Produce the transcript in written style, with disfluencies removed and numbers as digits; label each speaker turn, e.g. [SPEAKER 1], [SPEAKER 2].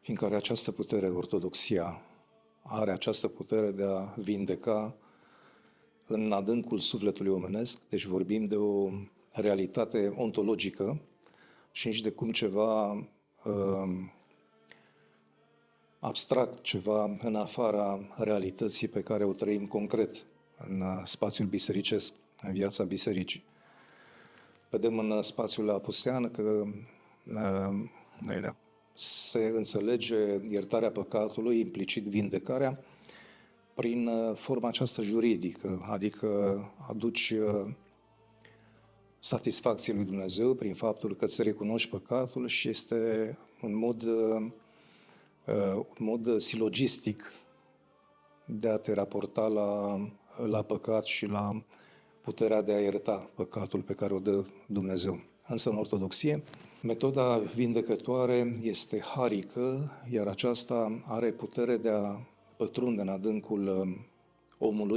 [SPEAKER 1] fiindcă are această putere, ortodoxia are această putere de a vindeca în adâncul sufletului omenesc, deci vorbim de o realitate ontologică și nici de cum ceva abstract, ceva în afara realității pe care o trăim concret în spațiul bisericesc, în viața bisericii. Vedem în spațiul apusean că se înțelege iertarea păcatului, implicit vindecarea, prin forma aceasta juridică, adică aduci satisfacție lui Dumnezeu prin faptul că îți recunoști păcatul și este un mod silogistic de a te raporta la păcat și la puterea de a ierta păcatul pe care o dă Dumnezeu. Însă în ortodoxie, metoda vindecătoare este harică, iar aceasta are putere de a pătrunde în adâncul omului